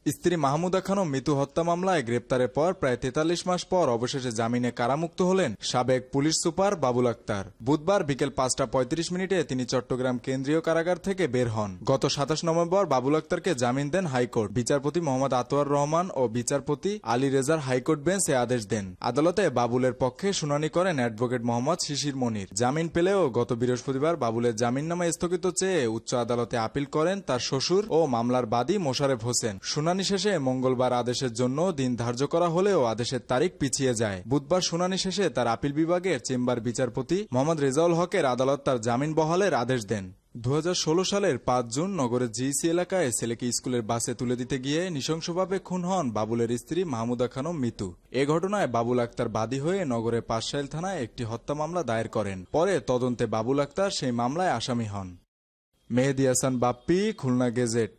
স্ত্রী মাহমুদা খানম মিতু হত্যা মামলায় গ্রেপ্তারের পর প্রায় ৪৩ মাস পর অবশেষে জামিনে কারামুক্ত হলেন সাবেক পুলিশ সুপার বাবুল আক্তার। বুধবার বিকেল ৫টা ৩৫ তিনি চট্টগ্রাম কেন্দ্রীয় কারাগার থেকে বের হন। গত ২৭ নভেম্বর বাবুল আক্তারকে জামিন দেন হাইকোর্ট। বিচারপতি মোহাম্মদ আতোয়ার রহমান ও বিচারপতি আলী রেজার হাইকোর্ট বেঞ্চ এ আদেশ দেন। আদালতে বাবুলের পক্ষে শুনানি করেন অ্যাডভোকেট মোহাম্মদ শিশির মনির। জামিন পেলেও গত বৃহস্পতিবার বাবুলের জামিননামা স্থগিত চেয়ে উচ্চ আদালতে আপিল করেন তার শ্বশুর ও মামলার বাদী মোশারেফ হোসেন। শুনানি শেষে মঙ্গলবার আদেশের জন্য দিন ধার্য করা হলেও আদেশের তারিখ পিছিয়ে যায়। বুধবার শুনানি শেষে তার আপিল বিভাগের চেম্বার বিচারপতি মোহাম্মদ রেজাউল হকের আদালত তার জামিন বহালের আদেশ দেন। ২০১৬ সালের ৫ জুন নগরের জিইসি এলাকায় ছেলেকে স্কুলের বাসে তুলে দিতে গিয়ে নৃশংসভাবে খুন হন বাবুলের স্ত্রী মাহমুদা খানম মিতু। এ ঘটনায় বাবুল আক্তার বাদী হয়ে নগরের পাঁচশাইল থানায় একটি হত্যা মামলা দায়ের করেন। পরে তদন্তে বাবুল আক্তার সেই মামলায় আসামি হন। মেহেদী হাসান বাপ্পি, খুলনা গেজেট।